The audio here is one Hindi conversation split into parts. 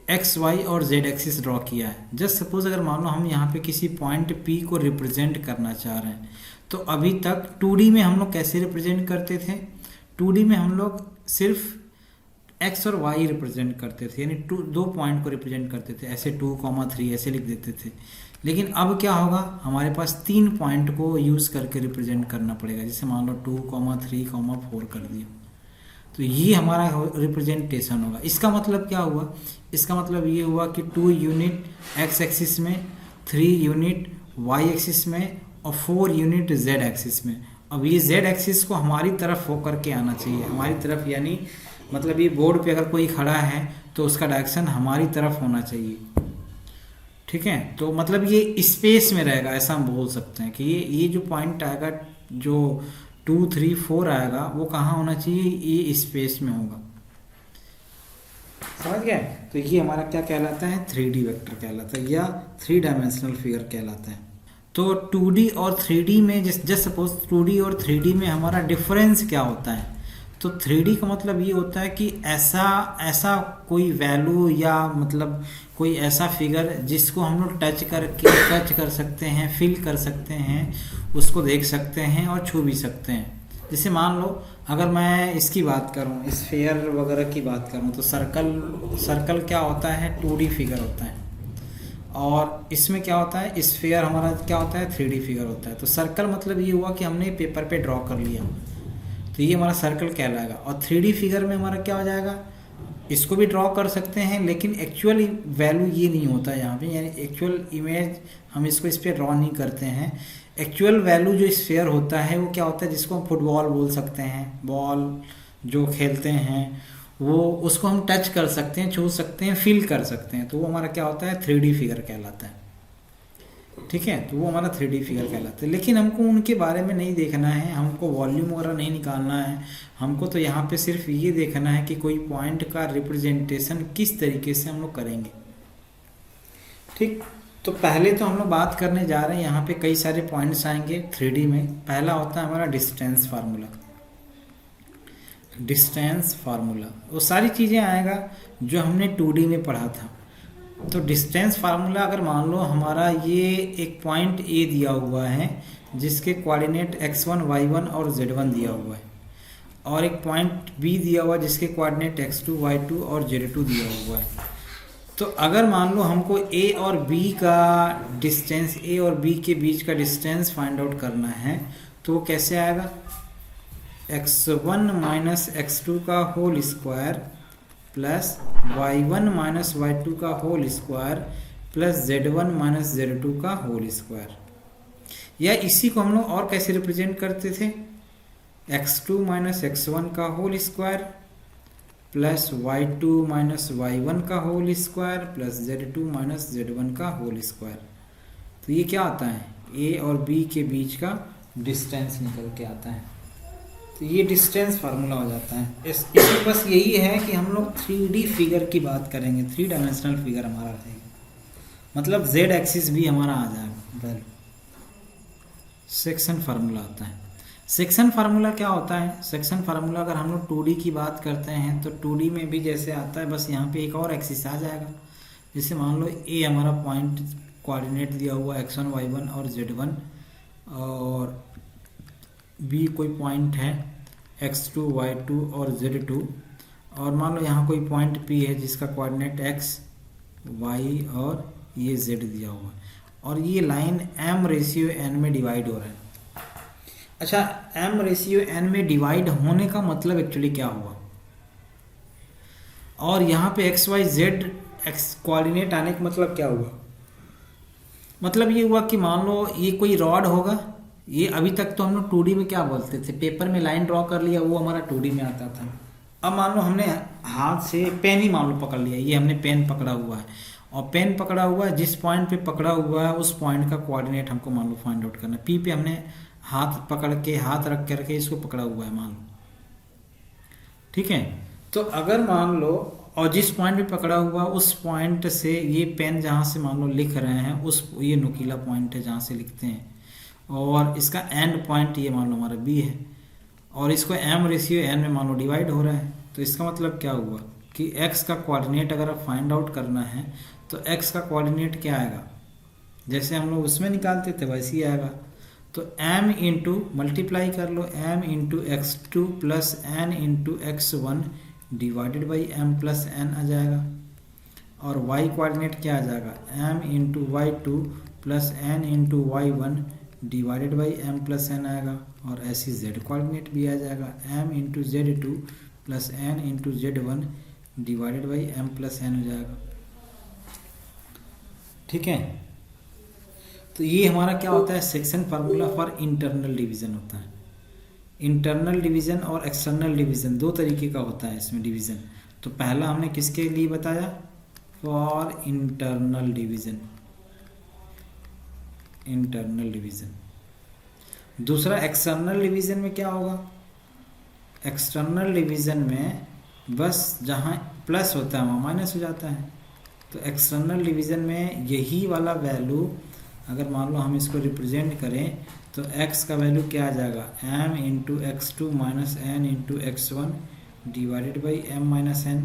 एक्स वाई और जेड एक्सिस ड्रॉ किया है। जस्ट सपोज अगर मान लो हम यहाँ पे किसी पॉइंट पी को रिप्रेजेंट करना चाह रहे हैं, तो अभी तक 2D में हम लोग कैसे रिप्रेजेंट करते थे? 2D में हम लोग सिर्फ एक्स और वाई रिप्रेजेंट करते थे, यानी दो पॉइंट को रिप्रेजेंट करते थे, ऐसे 2, 3 ऐसे लिख देते थे। लेकिन अब क्या होगा, हमारे पास 3 पॉइंट को यूज़ करके रिप्रेजेंट करना पड़ेगा। जैसे मान लो 2, 3, 4 कर दिया, तो ये हमारा रिप्रेजेंटेशन होगा। इसका मतलब क्या हुआ? इसका मतलब ये हुआ कि 2 यूनिट एक्स एक्सिस में, 3 यूनिट वाई एक्सिस में और 4 यूनिट जेड एक्सिस में। अब ये जेड एक्सिस को हमारी तरफ होकर के आना चाहिए, हमारी तरफ, यानी मतलब ये बोर्ड पे अगर कोई खड़ा है तो उसका डायरेक्शन हमारी तरफ होना चाहिए। ठीक है, तो मतलब ये स्पेस में रहेगा, ऐसा हम बोल सकते हैं कि ये जो पॉइंट आएगा, जो 2, 3, 4 आएगा, वो कहाँ होना चाहिए? ये स्पेस में होगा। समझ गए? तो ये हमारा क्या कहलाता है? 3D वेक्टर कहलाता है, या 3 डायमेंशनल फिगर कहलाता है। तो 2D और 3D में जस्ट सपोज 2D और 3D में हमारा डिफरेंस क्या होता है? तो 3D का मतलब ये होता है कि ऐसा कोई वैल्यू या मतलब कोई ऐसा फिगर जिसको हम लोग टच कर सकते हैं, फील कर सकते हैं, उसको देख सकते हैं और छू भी सकते हैं। जैसे मान लो अगर मैं इसकी बात करूं, स्फीयर वगैरह की बात करूं, तो सर्कल क्या होता है? 2D फिगर होता है। और इसमें क्या होता है? स्फीयर हमारा क्या होता है? 3D फिगर होता है। तो सर्कल मतलब ये हुआ कि हमने पेपर पे ड्रॉ कर लिया, तो ये हमारा सर्कल कहलाएगा। और 3D फिगर में हमारा क्या हो जाएगा? इसको भी ड्रॉ कर सकते हैं, लेकिन एक्चुअल वैल्यू ये नहीं होता है यहाँ पे, यानी एक्चुअल इमेज हम इसको इस पर ड्रॉ नहीं करते हैं। एक्चुअल वैल्यू जो स्फीयर होता है वो क्या होता है? जिसको हम फुटबॉल बोल सकते हैं, बॉल जो खेलते हैं वो, उसको हम टच कर सकते हैं, छू सकते हैं, फील कर सकते हैं, तो वो हमारा क्या होता है? 3D फिगर कहलाता है। ठीक है, तो वो हमारा 3D फिगर कहलाता है। लेकिन हमको उनके बारे में नहीं देखना है, हमको वॉल्यूम वगैरह नहीं निकालना है, हमको तो यहाँ पे सिर्फ ये देखना है कि कोई पॉइंट का रिप्रेजेंटेशन किस तरीके से हम लोग करेंगे। ठीक, तो पहले तो हम लोग बात करने जा रहे हैं, यहाँ पे कई सारे पॉइंट्स आएंगे 3D में। पहला होता है हमारा डिस्टेंस फार्मूला। डिस्टेंस फार्मूला वो सारी चीज़ें आएगा जो हमने 2D में पढ़ा था। तो डिस्टेंस फार्मूला अगर मान लो हमारा ये एक पॉइंट ए दिया हुआ है जिसके कोऑर्डिनेट x1, y1 और z1 दिया हुआ है, और एक पॉइंट बी दिया हुआ है जिसके कोऑर्डिनेट x2, y2 और z2 दिया हुआ है। तो अगर मान लो हमको ए और बी का डिस्टेंस, ए और बी के बीच का डिस्टेंस फाइंड आउट करना है, तो वो कैसे आएगा? x1 माइनस x2 का whole square plus y1 minus y2 का whole square plus z1 minus z2 का होल स्क्वायर। या इसी को हम लोग और कैसे रिप्रेजेंट करते थे? x2 माइनस x1 का whole square plus y2 minus y1 का whole square plus z2 minus z1 का होल स्क्वायर। तो ये क्या आता है? a और b के बीच का डिस्टेंस निकल के आता है। तो ये डिस्टेंस फार्मूला हो जाता है। इसमें बस यही है कि हम लोग 3D फिगर की बात करेंगे, 3 डायमेंशनल फिगर हमारा रहेगा, मतलब z एक्सिस भी हमारा आ जाएगा वैल्यू। सेक्शन फार्मूला आता है। सेक्शन फार्मूला क्या होता है? सेक्शन फार्मूला अगर हम लोग 2D की बात करते हैं तो 2D में भी जैसे आता है, बस यहाँ पे एक और एक्सिस आ जाएगा। जैसे मान लो ए हमारा पॉइंट कोऑर्डिनेट दिया हुआ x1, y1 और z1, और बी कोई पॉइंट है x2, y2 और z2, और मान लो यहाँ कोई पॉइंट P है जिसका कोऑर्डिनेट x, y और ये z दिया हुआ है, और ये लाइन m/n में डिवाइड हो रहा है। अच्छा, m/n में डिवाइड होने का मतलब एक्चुअली क्या हुआ? और यहाँ पे x, y, z x coordinate आने का मतलब क्या हुआ? मतलब ये हुआ कि मान लो ये कोई रॉड होगा, ये अभी तक तो हम लोग 2D में क्या बोलते थे, पेपर में लाइन ड्रॉ कर लिया, वो हमारा 2D में आता था। अब मान लो हमने हाथ से पेन ही मान लो पकड़ लिया, ये हमने पेन पकड़ा हुआ है, और पेन पकड़ा हुआ है, जिस पॉइंट पे पकड़ा हुआ है उस पॉइंट का कोऑर्डिनेट हमको मान लो फाइंड आउट करना है। P पे हमने हाथ पकड़ के, हाथ रख करके इसको पकड़ा हुआ है मान लो, ठीक है। तो अगर मान लो, और जिस पॉइंट पे पकड़ा हुआ उस पॉइंट से ये पेन जहाँ से मान लो लिख रहे हैं, उस ये नुकीला पॉइंट है जहाँ से लिखते हैं, और इसका एंड पॉइंट ये मान लो हमारा B है, और इसको m/n में मान लो डिवाइड हो रहा है। तो इसका मतलब क्या हुआ कि x का कोऑर्डिनेट अगर आप फाइंड आउट करना है तो x का कोऑर्डिनेट क्या आएगा, जैसे हम लोग उसमें निकालते थे वैसे ही आएगा। तो m इंटू मल्टीप्लाई कर लो m into X two plus N into X one divided by m plus n आ जाएगा। और y कोऑर्डिनेट क्या आ जाएगा, m into Y two plus N into Y one divided by m plus n आएगा। और ऐसी z कोऑर्डिनेट भी आ जाएगा m into Z two plus N into Z one divided by m plus n हो जाएगा। ठीक है, तो ये हमारा क्या होता है, section formula for internal division होता है। इंटरनल डिवीजन और एक्सटर्नल डिवीजन दो तरीके का होता है इसमें डिवीजन। तो पहला हमने किसके लिए बताया, for internal division, internal division. दूसरा एक्सटर्नल डिवीजन में क्या होगा, एक्सटर्नल डिवीजन में बस जहाँ प्लस होता है वहाँ माइनस हो जाता है। तो एक्सटर्नल डिवीजन में यही वाला वैल्यू अगर मान लो हम इसको रिप्रेजेंट करें तो x का वैल्यू क्या आ जाएगा, m into X two minus N into X one divided by M minus N.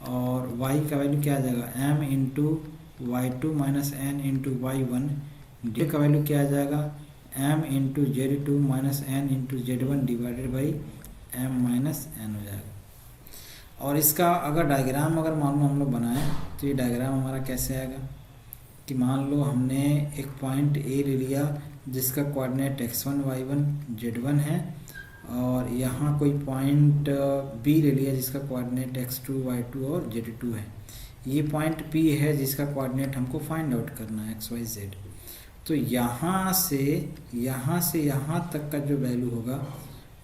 और y का वैल्यू क्या आ जाएगा, m into Y two minus N into Y one. D का वैल्यू क्या आ जाएगा, m into Z two minus N into Z one divided by M minus N हो जाएगा। और इसका अगर डायग्राम अगर मान लो हम लोग बनाएं तो ये डायग्राम हमारा कैसे आएगा कि मान लो हमने एक पॉइंट ए ले लिया जिसका कोऑर्डिनेट x1 y1 z1 है, और यहाँ कोई पॉइंट बी ले लिया जिसका कोऑर्डिनेट x2 y2 और z2 है। ये पॉइंट P है जिसका कोऑर्डिनेट हमको फाइंड आउट करना है x y z। तो यहाँ से यहाँ तक का जो वैल्यू होगा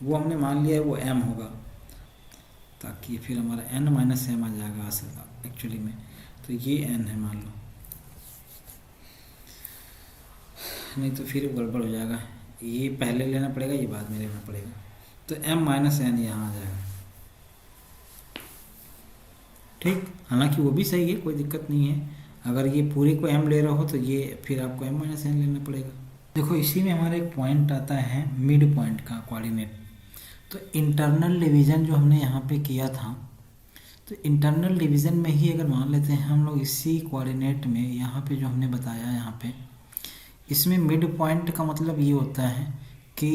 वो हमने मान लिया है वो m होगा, ताकि फिर हमारा n माइनस एम आ जाएगा असल एक्चुअली में। तो ये n है मान लो, नहीं तो फिर गड़बड़ हो जाएगा, ये पहले लेना पड़ेगा ये बाद में लेना पड़ेगा। तो m माइनस एन यहाँ आ जाएगा। ठीक, हालांकि वो भी सही है, कोई दिक्कत नहीं है। अगर ये पूरे को m ले रहा हो तो ये फिर आपको m माइनस एन लेना पड़ेगा। देखो इसी में हमारा एक पॉइंट आता है मिड पॉइंट का कोऑर्डिनेट। तो इंटरनल डिवीज़न जो हमने यहाँ पे किया था, तो इंटरनल डिवीज़न में ही अगर मान लेते हैं हम लोग इसी कोऑर्डिनेट में यहाँ पे जो हमने बताया यहाँ पे, इसमें मिड पॉइंट का मतलब ये होता है कि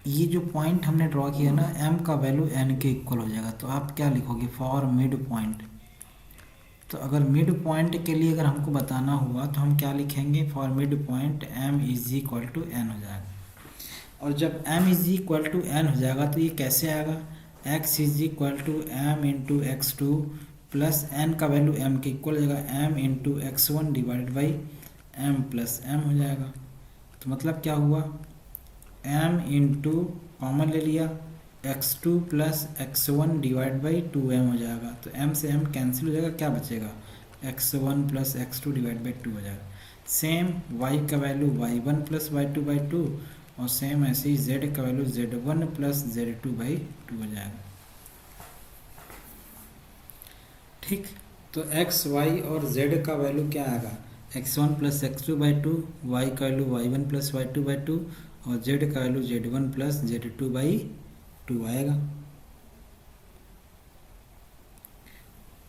ये जो पॉइंट हमने ड्रॉ किया ना m का वैल्यू n के इक्वल हो जाएगा। तो आप क्या लिखोगे, फॉर मिड पॉइंट। तो अगर मिड पॉइंट के लिए अगर हमको बताना हुआ तो हम क्या लिखेंगे, for mid point m is equal to n हो जाएगा। और जब m is equal to n हो जाएगा तो ये कैसे आएगा, x is equal to m into X two plus N का वैल्यू m के इक्वल हो जाएगा m into X one divided by m plus m हो जाएगा। तो मतलब क्या हुआ, m इंटू कॉमन ले लिया x two plus x one divide by to m हो जाएगा। तो m से m कैंसिल हो जाएगा, क्या बचेगा, x one plus x two divide by two हो जाएगा। सेम y का value y one plus y two by two, और सेम ऐसे ही z का value z one plus z two by two हो जाएगा। ठीक, तो x y और z का वैल्यू क्या आएगा, x1 plus x two by two, y का value y one plus y two by two, और z का value z one plus z two by to आएगा।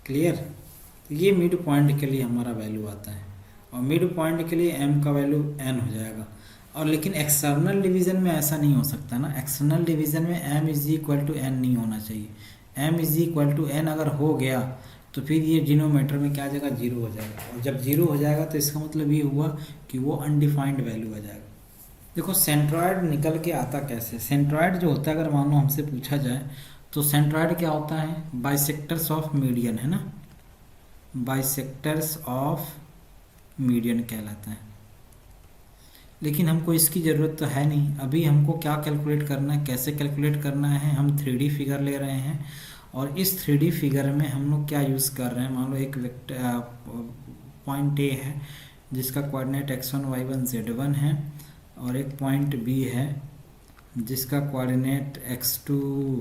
क्लियर, तो ये मिड पॉइंट के लिए हमारा वैल्यू आता है, और मिड पॉइंट के लिए m का वैल्यू n हो जाएगा। और लेकिन एक्सटर्नल डिवीज़न में ऐसा नहीं हो सकता ना, एक्सटर्नल डिवीज़न में m is equal to n नहीं होना चाहिए। m is equal to n अगर हो गया तो फिर ये डिनोमीटर में क्या आ जाएगा, जीरो हो जाएगा। और जब जीरो हो जाएगा तो इसका मतलब ये हुआ कि वो अनडिफाइंड वैल्यू आ जाएगा। देखो सेंट्रॉयड निकल के आता कैसे, सेंट्रॉयड जो होता है अगर मान लो हमसे पूछा जाए तो सेंट्रॉयड क्या होता है, बाइसेक्टर्स ऑफ मीडियन है ना, बाइसेक्टर्स ऑफ मीडियन कहलाता है। लेकिन हमको इसकी ज़रूरत तो है नहीं, अभी हमको क्या कैलकुलेट करना है, कैसे कैलकुलेट करना है, हम 3D फिगर ले रहे हैं। और इस 3D फिगर में हम लोग क्या यूज़ कर रहे हैं, मान लो एक पॉइंट ए है जिसका कोऑर्डिनेट x1 y1 z1 है, और एक पॉइंट बी है जिसका coordinate x2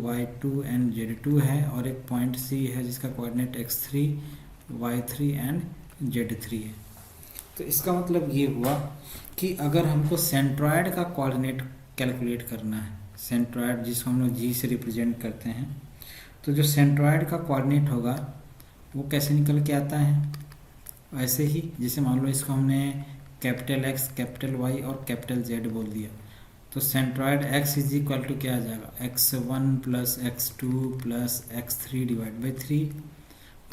y2 and z2 है, और एक पॉइंट सी है जिसका coordinate x3 y3 and z3 है। तो इसका मतलब ये हुआ कि अगर हमको सेंट्रॉयड का कोऑर्डिनेट कैलकुलेट करना है, सेंट्रॉयड जिसको हम लोग जी से रिप्रेजेंट करते हैं, तो जो सेंट्रॉयड का कोऑर्डिनेट होगा वो कैसे निकल के आता है, ऐसे ही जैसे मान लो इसको हमने कैपिटल X, कैपिटल Y और कैपिटल Z बोल दिया, तो centroid X is equal to क्या आ जाएगा, x1 plus x2 plus x3 divide by 3।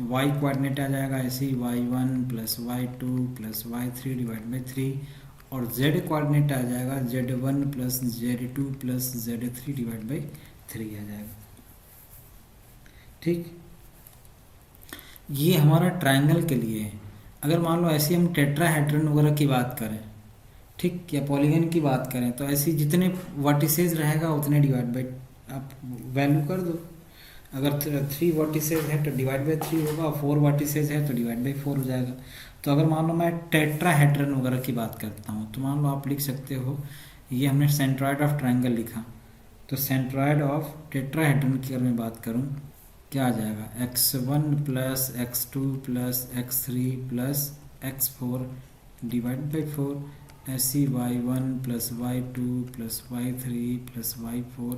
y coordinate आ जाएगा ऐसे ही y1 plus y2 plus y3 divide by 3, और z कोऑर्डिनेट आ जाएगा z1 plus z2 plus z3 divide by 3 आ जाएगा। ठीक, ये हमारा ट्रायंगल के लिए है। अगर मान लो ऐसे हम टेट्राहेड्रन वगैरह की बात करें, ठीक, या पॉलीगन की बात करें, तो ऐसे जितने वर्टिसेस रहेगा उतने डिवाइड बाई आप वैल्यू कर दो। अगर 3 वर्टिसेस है तो डिवाइड बाई 3 होगा, 4 वर्टिसेस है तो डिवाइड बाई 4 हो जाएगा। तो अगर मान लो मैं टेट्राहेड्रन वगैरह की बात करता हूँ तो मान लो आप लिख सकते हो, ये हमने सेंट्रॉयड ऑफ ट्रायंगल लिखा, तो सेंट्रॉयड ऑफ टेट्राहेड्रन की अगर मैं बात करूँ क्या आ जाएगा, x1 plus x2 plus x3 plus x4 divide by 4, ऐसी y1 plus y2 plus y3 plus y4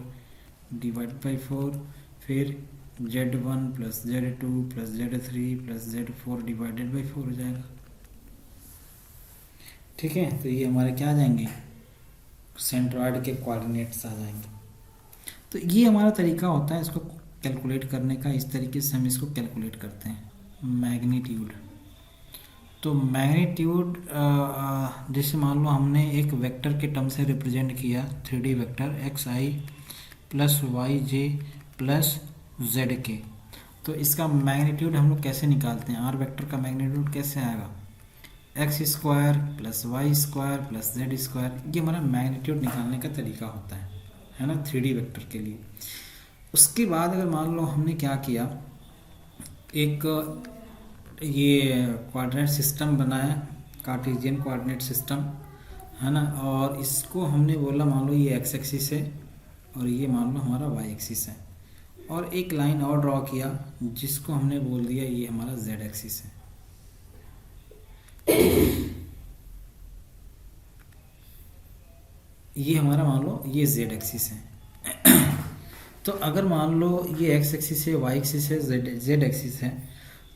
divide by 4, फिर z1 plus z2 plus z3 plus z4 divided by 4 हो जाएगा। ठीक है, तो ये हमारे क्या आ जाएंगे, सेंट्रॉयड के कोऑर्डिनेट्स आ जाएंगे। तो ये हमारा तरीका होता है इसको कैलकुलेट करने का, इस तरीके से हम इसको कैलकुलेट करते हैं। मैग्नीट्यूड, तो मैग्नीट्यूड जैसे मान लो हमने एक वेक्टर के टर्म से रिप्रेजेंट किया 3D vector xi plus y j plus z k, तो इसका मैग्नीट्यूड हम लोग कैसे निकालते हैं, आर वेक्टर का मैग्नीट्यूड कैसे आएगा, X square plus Y square plus Z square, ये हमारा मैग्नीट्यूड निकालने का तरीका होता है ना 3D वेक्टर के लिए। उसके बाद अगर मान लो हमने क्या किया, एक ये कोऑर्डिनेट सिस्टम बनाया, कार्टेशियन कोऑर्डिनेट सिस्टम है ना, और इसको हमने बोला मान लो ये एक्स एक्सिस है और ये मान लो हमारा वाई एक्सिस है, और एक लाइन और ड्रॉ किया जिसको हमने बोल दिया ये हमारा जेड एक्सिस है। ये हमारा मान लो ये जेड एक्सिस है। तो अगर मान लो ये एक्स एक्सिस है, वाई एक्सिस है, जेड एक्सिस है,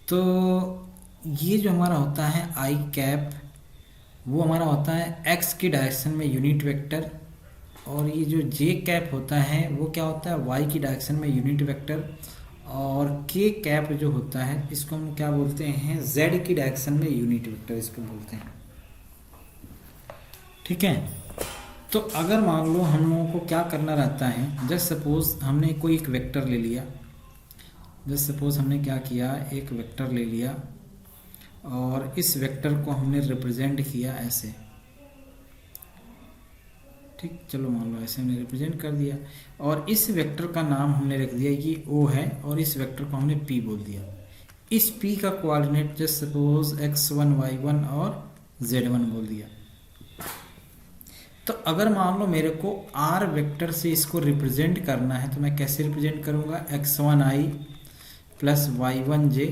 तो ये जो हमारा होता है आई कैप वो हमारा होता है एक्स की डायरेक्शन में यूनिट वेक्टर, और ये जो जे कैप होता है वो क्या होता है वाई की डायरेक्शन में यूनिट वेक्टर, और के कैप जो होता है इसको हम क्या बोलते हैं जेड की डायरेक्शन में यूनिट वेक्टर इसको बोलते हैं। ठीक है, तो अगर मान लो हम लोगों को क्या करना रहता है, जस्ट सपोज हमने कोई एक वेक्टर ले लिया, जस्ट सपोज हमने क्या किया एक वेक्टर ले लिया और इस वेक्टर को हमने रिप्रेजेंट किया ऐसे, ठीक, चलो मान लो ऐसे हमने रिप्रेजेंट कर दिया, और इस वेक्टर का नाम हमने रख दिया ये ओ है, और इस वेक्टर को हमने पी बोल दिया। इस पी का coordinate just suppose x1 y1 और z1 बोल दिया। तो अगर मान लो मेरे को आर वेक्टर से इसको रिप्रेजेंट करना है तो मैं कैसे रिप्रेजेंट करूँगा, x1i plus y1j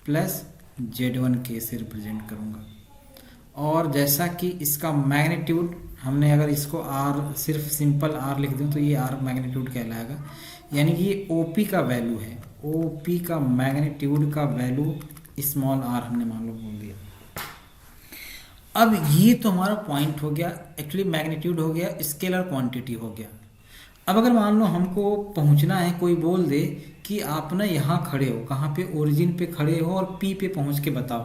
plus z1k से रिप्रेजेंट करूँगा। और जैसा कि इसका मैग्नीट्यूड हमने अगर इसको आर सिर्फ सिंपल आर लिख दूँ तो ये आर मैग्नीट्यूड कहलाएगा, यानी कि ये ओपी का वैल्यू है, ओपी का मैग्नीट्यूड का वैल्यू स्मॉल आर हमने मान लो बोल दिया। अब ये तो हमारा पॉइंट हो गया, एक्चुअली मैग्नीट्यूड हो गया, स्केलर क्वांटिटी हो गया। अब अगर मान लो हमको पहुंचना है, कोई बोल दे कि आप ना यहाँ खड़े हो, कहाँ पे, ओरिजिन पे खड़े हो और पी पे पहुंच के बताओ,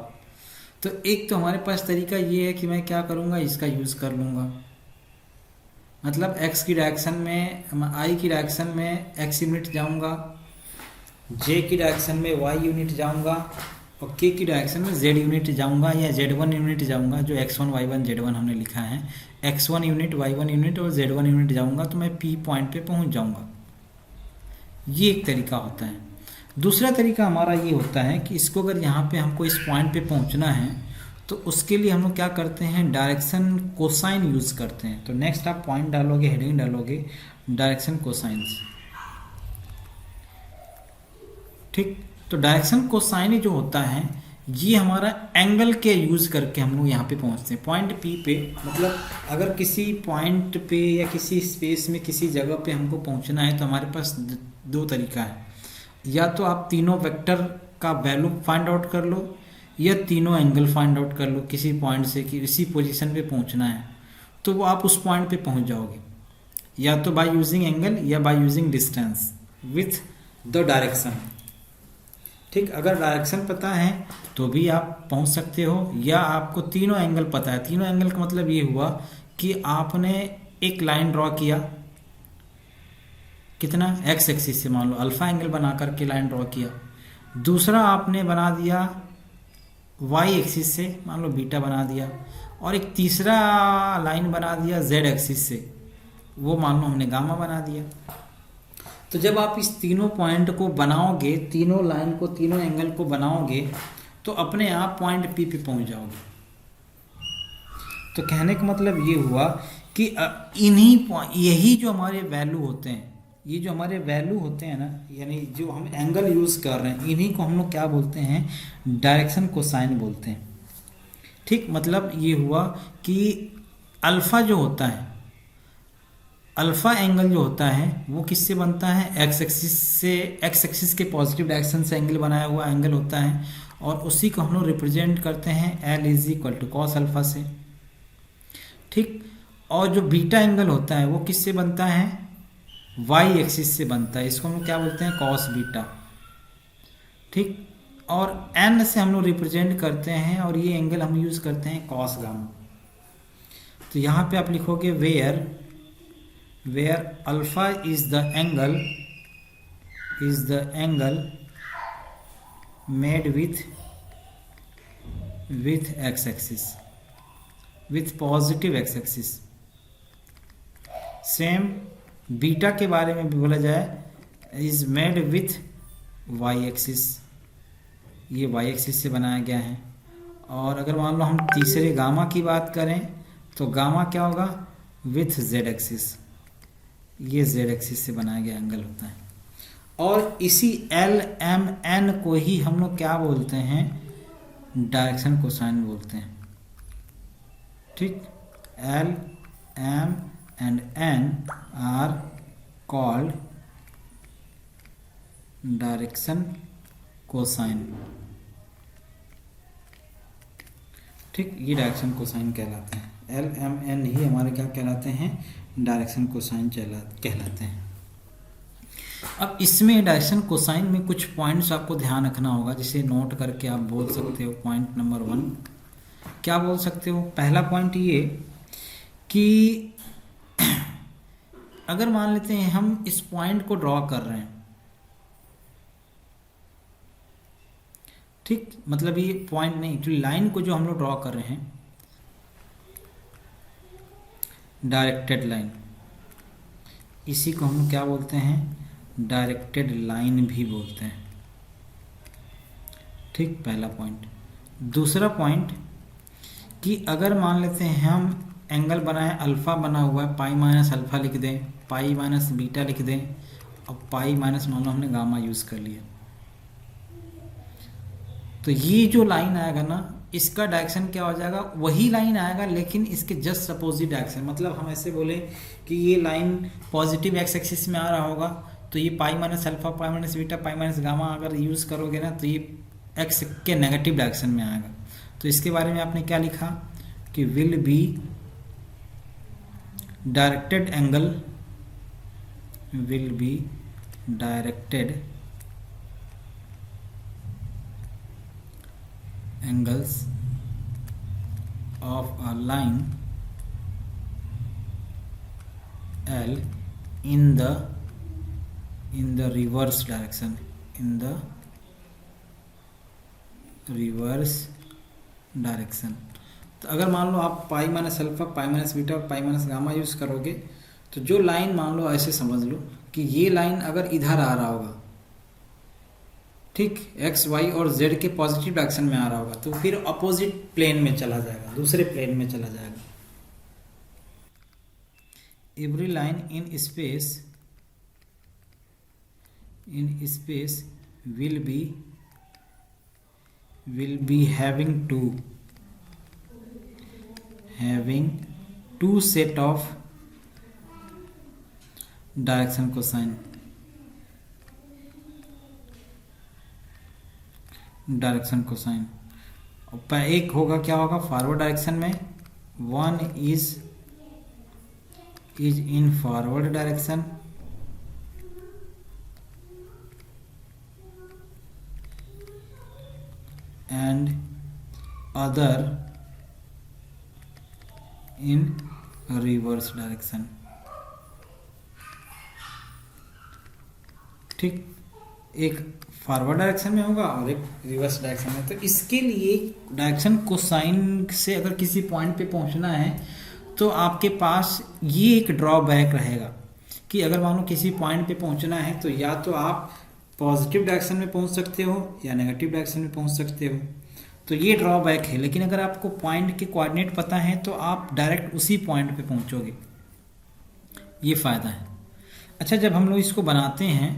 तो एक तो हमारे पास तरीका ये है कि मैं क्या करूँगा इसका यूज़ कर लूँगा, मतलब एक्स की डायरेक्शन में आई की डायरेक्शन में एक्स यूनिट जाऊँगा, जे की डायरेक्शन में वाई यूनिट जाऊँगा, और के की डायरेक्शन में जेड यूनिट जाऊंगा या z1 यूनिट जाऊंगा, जो x1 y1 z1 हमने लिखा है, x1 यूनिट y1 यूनिट और z1 यूनिट जाऊंगा तो मैं p पॉइंट पे पहुंच जाऊंगा। ये एक तरीका होता है। दूसरा तरीका हमारा ये होता है कि इसको अगर यहाँ पे हमको इस पॉइंट पे पहुँचना है तो उसके लिए हम लोग क्या करते हैं, डायरेक्शन कोसाइन यूज़ करते हैं। तो नेक्स्ट आप पॉइंट डालोगे, हेडिंग डालोगे डायरेक्शन कोसाइंस, ठीक। तो डायरेक्शन कोसाइन जो होता है ये हमारा एंगल के यूज़ करके हम लोग यहाँ पे पहुँचते हैं पॉइंट पी पे। मतलब अगर किसी पॉइंट पे या किसी स्पेस में किसी जगह पे हमको पहुँचना है तो हमारे पास दो तरीका है, या तो आप तीनों वेक्टर का वैल्यू फाइंड आउट कर लो या तीनों एंगल फाइंड आउट कर लो किसी पॉइंट से कि इसी पोजीशन पे पहुंचना है, तो वो आप उस पॉइंट पे पहुंच जाओगे, या तो बाय यूजिंग एंगल या by using distance with the direction. ठीक, अगर डायरेक्शन पता है तो भी आप पहुंच सकते हो, या आपको तीनों एंगल पता है। तीनों एंगल का मतलब ये हुआ कि आपने एक लाइन ड्रॉ किया, कितना, एक्स एक्सिस से, मान लो अल्फा एंगल बना करके लाइन ड्रॉ किया। दूसरा आपने बना दिया वाई एक्सिस से, मान लो बीटा बना दिया। और एक तीसरा लाइन बना दिया जेड एक्सिस से, वो मान लो हमने गामा बना दिया। तो जब आप इस तीनों पॉइंट को बनाओगे, तीनों लाइन को, तीनों एंगल को बनाओगे, तो अपने आप पॉइंट पी पे पहुंच जाओगे। तो कहने का मतलब ये हुआ कि यही जो हमारे वैल्यू होते हैं, ये जो हमारे वैल्यू होते हैं ना, यानी जो हम एंगल यूज़ कर रहे हैं, इन्हीं को हम लोग क्या बोलते हैं, डायरेक्शन कोसाइन बोलते हैं। ठीक, मतलब ये हुआ कि अल्फ़ा जो होता है, अल्फ़ा एंगल जो होता है वो किससे बनता है, एक्स एक्सिस से, एक्स एक्सिस के पॉजिटिव डायरेक्शन से एंगल बनाया हुआ एंगल होता है, और उसी को हम लोग रिप्रेजेंट करते हैं L is equal to cos alpha से। ठीक, और जो बीटा एंगल होता है वो किससे बनता है, वाई एक्सिस से बनता है, इसको हम लोग क्या बोलते हैं, कॉस बीटा। ठीक, और एन से हम लोग रिप्रेजेंट करते हैं, और ये एंगल हम यूज़ करते हैं कॉस गामा। तो यहाँ पे आप लिखोगे where alpha is the angle made with X axis, with positive X axis. Same beta के बारे में भी बोला जाए, is made with Y axis, ये वाई एक्सिस से बनाया गया है। और अगर मान लो हम तीसरे गामा की बात करें, तो गामा क्या होगा, विथ जेड एक्सिस, ये जेड एक्सिस से बनाया गया एंगल होता है। और इसी एल एम एन को ही हम लोग क्या बोलते हैं, डायरेक्शन कोसाइन बोलते हैं। ठीक, L M and N are called direction cosine. ठीक, ये डायरेक्शन कोसाइन कहलाते हैं। एल एम एन ही हमारे क्या कहलाते हैं, डायरेक्शन कोसाइन कहलाते हैं। अब इसमें डायरेक्शन कोसाइन में कुछ पॉइंट्स आपको ध्यान रखना होगा, जिसे नोट करके आप बोल सकते हो। पॉइंट नंबर 1 क्या बोल सकते हो, पहला पॉइंट ये कि अगर मान लेते हैं हम इस पॉइंट को ड्रॉ कर रहे हैं, ठीक, मतलब ये पॉइंट नहीं, एक्चुअली लाइन को जो हम लोग ड्रॉ कर रहे हैं, डायरेक्टेड लाइन, इसी को हम क्या बोलते हैं, डायरेक्टेड लाइन भी बोलते हैं। ठीक, पहला पॉइंट। दूसरा पॉइंट कि अगर मान लेते हैं हम एंगल बनाए, अल्फ़ा बना हुआ है, पाई माइनस अल्फ़ा लिख दें, पाई माइनस बीटा लिख दें, और पाई माइनस मान लो हमने गामा यूज़ कर लिया, तो ये जो लाइन आएगा ना, इसका डायरेक्शन क्या हो जाएगा, वही लाइन आएगा लेकिन इसके जस्ट अपोजिट डायरेक्शन। मतलब हम ऐसे बोले कि ये लाइन पॉजिटिव एक्स एक्सिस में आ रहा होगा, तो ये pi minus alpha, pi minus beta, pi minus gamma अगर यूज़ करोगे ना, तो ये एक्स के नेगेटिव डायरेक्शन में आएगा। तो इसके बारे में आपने क्या लिखा कि will be directed angle, will be directed angles of a line L in the reverse direction, in the reverse direction। तो अगर मान लो आप pi minus alpha, pi minus beta और पाई माइनस गामा यूज़ करोगे, तो जो लाइन मान लो ऐसे समझ लो कि ये लाइन अगर इधर आ रहा होगा, ठीक, एक्स वाई और जेड के पॉजिटिव डायरेक्शन में आ रहा होगा, तो फिर अपोजिट प्लेन में चला जाएगा, दूसरे प्लेन में चला जाएगा। Every line in space will be having two set of direction cosine, direction cosine. एक होगा क्या होगा फॉरवर्ड डायरेक्शन में, one is in forward direction and other in reverse direction. ठीक, एक फॉरवर्ड डायरेक्शन में होगा और एक रिवर्स डायरेक्शन में। तो इसके लिए डायरेक्शन कोसाइन से अगर किसी पॉइंट पे पहुंचना है तो आपके पास ये एक ड्रॉबैक रहेगा कि अगर मान लो किसी पॉइंट पे पहुंचना है तो या तो आप पॉजिटिव डायरेक्शन में पहुंच सकते हो या नेगेटिव डायरेक्शन में पहुंच सकते हो। तो ये ड्रॉबैक है, लेकिन अगर आपको पॉइंट के कोऑर्डिनेट पता है तो आप डायरेक्ट उसी पॉइंट पे पहुंचोगे, ये फ़ायदा है। अच्छा, जब हम लोग इसको बनाते हैं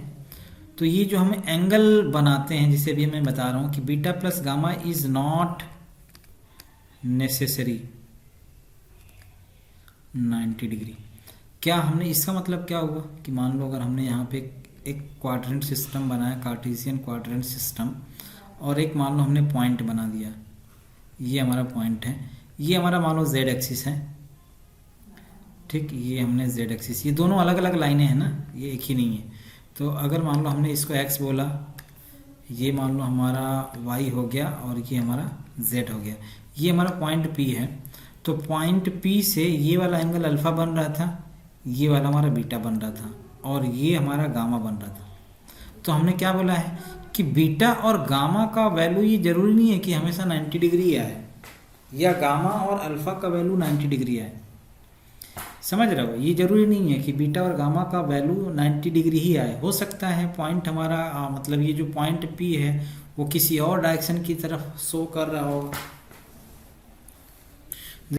तो ये जो हम एंगल बनाते हैं, जिसे अभी मैं बता रहा हूँ कि beta plus gamma is not necessary 90 degree. क्या हमने, इसका मतलब क्या हुआ कि मान लो अगर हमने यहाँ पे एक क्वाड्रेंट सिस्टम बनाया, कार्टेशियन क्वाड्रेंट सिस्टम, और एक मान लो हमने पॉइंट बना दिया, ये हमारा पॉइंट है, ये हमारा मान लो जेड एक्सिस है। ठीक, ये हमने जेड एक्सिस, ये दोनों अलग अलग लाइनें हैं ना, ये एक ही नहीं है। तो अगर मान लो हमने इसको एक्स बोला, ये मान लो हमारा वाई हो गया और ये हमारा जेड हो गया, ये हमारा पॉइंट पी है। तो पॉइंट पी से ये वाला एंगल अल्फा बन रहा था, ये वाला हमारा बीटा बन रहा था, और ये हमारा गामा बन रहा था। तो हमने क्या बोला है कि बीटा और गामा का वैल्यू ये जरूरी नहीं है कि हमेशा 90 डिग्री आए, या गामा और अल्फा का वैल्यू 90 डिग्री आए। समझ रहे हो, ये जरूरी नहीं है कि बीटा और गामा का वैल्यू 90 डिग्री ही आए। हो सकता है पॉइंट हमारा मतलब ये जो पॉइंट पी है वो किसी और डायरेक्शन की तरफ शो कर रहा होगा,